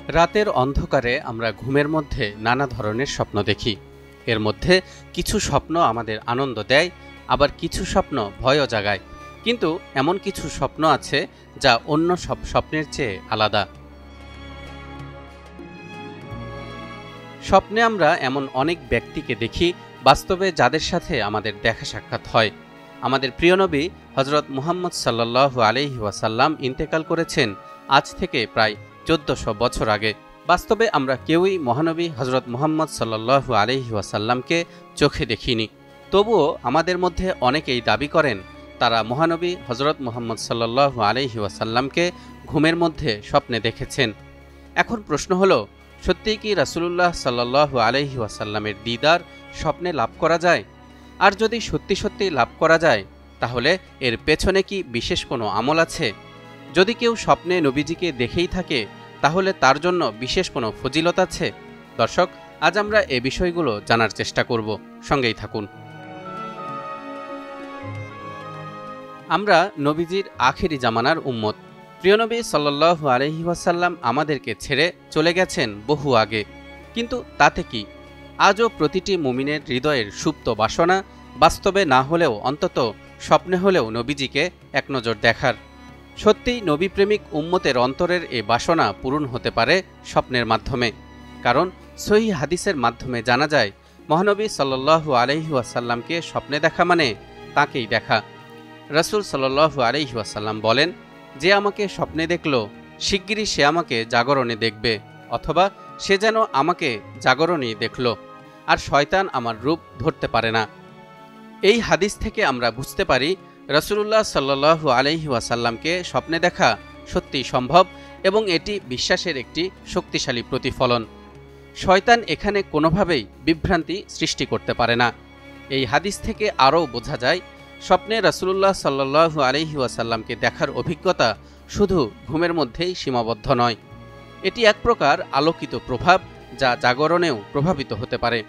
রাতের অন্ধকারে আমরা ঘুমের মধ্যে নানা ধরনের স্বপ্ন দেখি। এর মধ্যে কিছু স্বপ্ন আমাদের আনন্দ দেয়, আবার কিছু স্বপ্ন ভয়ও জাগায়। কিন্তু এমন কিছু স্বপ্ন আছে যা অন্য সব স্বপ্নের চেয়ে আলাদা। স্বপ্নে আমরা এমন অনেক ব্যক্তিকে দেখি বাস্তবে যাদের সাথে আমাদের দেখা সাক্ষাৎ হয়। আমাদের প্রিয় নবী হযরত মুহাম্মদ সাল্লাল্লাহু আলাইহি ওয়াসাল্লাম ইন্তেকাল করেছেন আজ থেকে প্রায় 1400 বছর আগে। বাস্তবে আমরা কেউই মহানবী হযরত মুহাম্মদ সাল্লাল্লাহু আলাইহি ওয়াসাল্লামকে চোখে দেখিনি। তবুও আমাদের মধ্যে অনেকেই দাবি করেন তারা মহানবী হযরত মুহাম্মদ সাল্লাল্লাহু আলাইহি ওয়াসাল্লামকে ঘুমের মধ্যে স্বপ্নে দেখেছেন। এখন প্রশ্ন হলো, সত্যিই কি রাসূলুল্লাহ সাল্লাল্লাহু আলাইহি ওয়াসাল্লামের দিদার স্বপ্নে লাভ করা যায়? আর যদি সত্যি সত্যি লাভ করা যায়, তাহলে এর পেছনে কি বিশেষ কোনো আমল আছে? যদি কেউ স্বপ্নে নবীজিকে দেখেই থাকে, তাহলে তার জন্য বিশেষ কোনো ফজিলত আছে? দর্শক, আজ আমরা এ বিষয়গুলো জানার চেষ্টা করব, সঙ্গেই থাকুন। আমরা নবীজির আখেরি জামানার উম্মত। প্রিয় নবী সাল্লাল্লাহু আলাইহি ওয়াসাল্লাম আমাদেরকে ছেড়ে চলে গেছেন বহু আগে, কিন্তু তাতে কি? আজও প্রতিটি মুমিনের হৃদয়ের সুপ্ত বাসনা, বাস্তবে না হলেও অন্তত স্বপ্নে হলেও নবীজিকে এক নজর দেখার। সত্যিই নবীপ্রেমিক উম্মতের অন্তরের এ বাসনা পূরণ হতে পারে স্বপ্নের মাধ্যমে। কারণ সহিহ হাদিসের মাধ্যমে জানা যায়, মহানবী সাল্লাল্লাহু আলাইহি ওয়াসাল্লামকে স্বপ্নে দেখা মানে তাঁকেই দেখা। রাসূল সাল্লাল্লাহু আলাইহি ওয়াসাল্লাম বলেন, যে আমাকে স্বপ্নে দেখল, শিগগিরই সে আমাকে জাগরণে দেখবে, অথবা সে যেন আমাকে জাগরণেই দেখল, আর শয়তান আমার রূপ ধরতে পারে না। এই হাদিস থেকে আমরা বুঝতে পারি রাসূলুল্লাহ সাল্লাল্লাহু আলাইহি ওয়াসাল্লামকে স্বপ্নে দেখা সত্যিই সম্ভব, এবং এটি বিশ্বাসের একটি শক্তিশালী প্রতিফলন। শয়তান এখানে কোনোভাবেই বিভ্রান্তি সৃষ্টি করতে পারে না। এই হাদিস থেকে আরও বোঝা যায়, স্বপ্নে রাসূলুল্লাহ সাল্লাল্লাহু আলাইহি ওয়াসাল্লামকে দেখার অভিজ্ঞতা শুধু ঘুমের মধ্যেই সীমাবদ্ধ নয়। এটি এক প্রকার আলোকিত প্রভাব, যা জাগরণেও প্রভাবিত হতে পারে।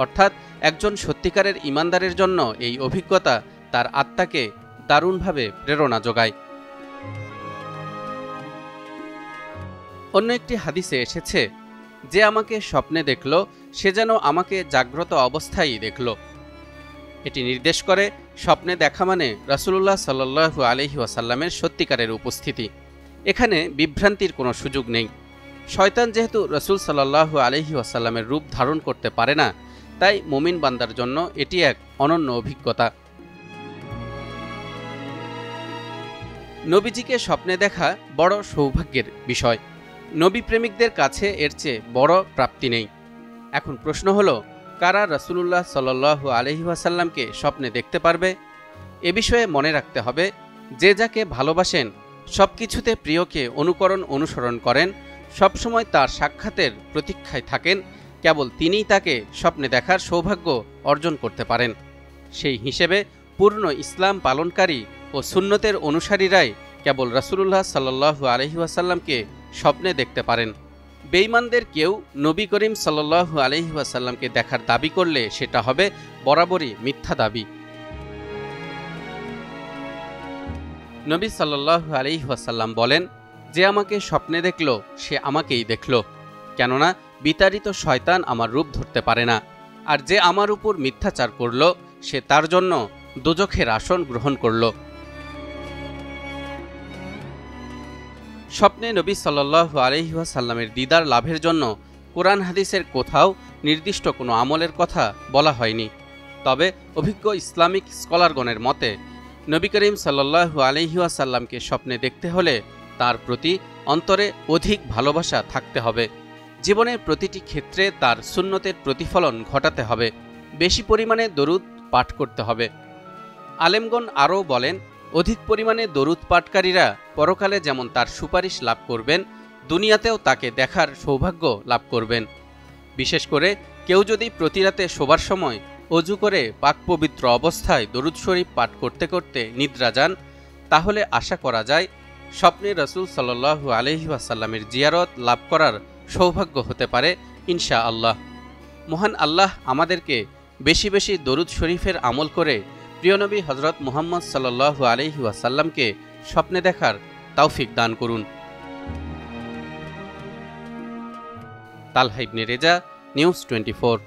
অর্থাৎ একজন সত্যিকারের ঈমানদারের জন্য এই অভিজ্ঞতা তার আত্মাকে দারুণভাবে প্রেরণা যোগায়। অন্য একটি হাদিসে এসেছে, যে আমাকে স্বপ্নে দেখল, সে যেন আমাকে জাগ্রত অবস্থায়ই দেখল। এটি নির্দেশ করে স্বপ্নে দেখা মানে রাসূলুল্লাহ সাল্লাল্লাহু আলাইহি ওয়াসাল্লামের সত্যিকারের উপস্থিতি। এখানে বিভ্রান্তির কোনো সুযোগ নেই। শয়তান যেহেতু রাসূল সাল্লাল্লাহু আলাইহি ওয়াসাল্লামের রূপ ধারণ করতে পারে না, তাই মুমিন বান্দার জন্য এটি এক অনন্য অভিজ্ঞতা। নবীজিকে স্বপ্নে দেখা বড় সৌভাগ্যের বিষয়। নবী প্রেমিকদের কাছে এর চেয়ে বড় প্রাপ্তি নেই। এখন প্রশ্ন হলো, কারা রাসূলুল্লাহ সাল্লাল্লাহু আলাইহি ওয়াসাল্লামকে স্বপ্নে দেখতে পারবে? এ বিষয়ে মনে রাখতে হবে, যে যাকে ভালোবাসেন, সব কিছুতে প্রিয়কে অনুসরণ করেন, সবসময় তার সাক্ষাতের প্রতীক্ষায় থাকেন, কেবল তিনিই তাকে স্বপ্নে দেখার সৌভাগ্য অর্জন করতে পারেন। সেই হিসেবে পূর্ণ ইসলাম পালনকারী ও সুন্নতের অনুসারীরাই কেবল রাসূলুল্লাহ সাল্লাল্লাহু আলাইহি ওয়াসাল্লামকে স্বপ্নে দেখতে পারেন। বেঈমানদের কেউ নবী করিম সাল্লাল্লাহু আলাইহি ওয়াসাল্লামকে দেখার দাবি করলে সেটা হবে বরাবরই মিথ্যা দাবি। নবী সাল্লাল্লাহু আলাইহি ওয়াসাল্লাম বলেন, যে আমাকে স্বপ্নে দেখল, সে আমাকেই দেখল, কেননা বিতাড়িত শয়তান আমার রূপ ধরতে পারে না। আর যে আমার উপর মিথ্যাচার করল, সে তার জন্য দোজখের আসন গ্রহণ করল। স্বপ্নে নবী সাল্লাল্লাহু আলাইহি ওয়াসাল্লামের দিদার লাভের জন্য কোরআন হাদিসের কোথাও নির্দিষ্ট কোনো আমলের কথা বলা হয়নি। তবে অভিজ্ঞ ইসলামিক স্কলারগণের মতে, নবী করিম সাল্লাল্লাহু আলাইহি ওয়াসাল্লামকে স্বপ্নে দেখতে হলে তার প্রতি অন্তরে অধিক ভালোবাসা থাকতে হবে। জীবনের প্রতিটি ক্ষেত্রে তার সুন্নতের প্রতিফলন ঘটাতে হবে। বেশি পরিমাণে দরুদ পাঠ করতে হবে। আলেমগণ আরও বলেন, অধিক পরিমাণে দরুদ পাঠকারীরা পরকালে যেমন তার সুপারিশ লাভ করবেন, দুনিয়াতেও তাকে দেখার সৌভাগ্য লাভ করবেন। বিশেষ করে কেউ যদি প্রতিরাতে শোবার সময় অজু করে পাক পবিত্র অবস্থায় দরুদ শরীফ পাঠ করতে করতে নিদ্রা যান, তাহলে আশা করা যায় স্বপ্নে রাসূল সাল্লাল্লাহু আলাইহি ওয়াসাল্লামের জিয়ারত লাভ করার সৌভাগ্য হতে পারে ইনশাআল্লাহ। মহান আল্লাহ আমাদেরকে বেশি বেশি দরুদ শরীফের আমল করে প্রিয় নবী হযরত মুহাম্মদ সাল্লাল্লাহু আলাইহি ওয়াসাল্লামকে স্বপ্নে দেখার তৌফিক দান করুন। তালহা ইবনে রেজা, নিউজ 24।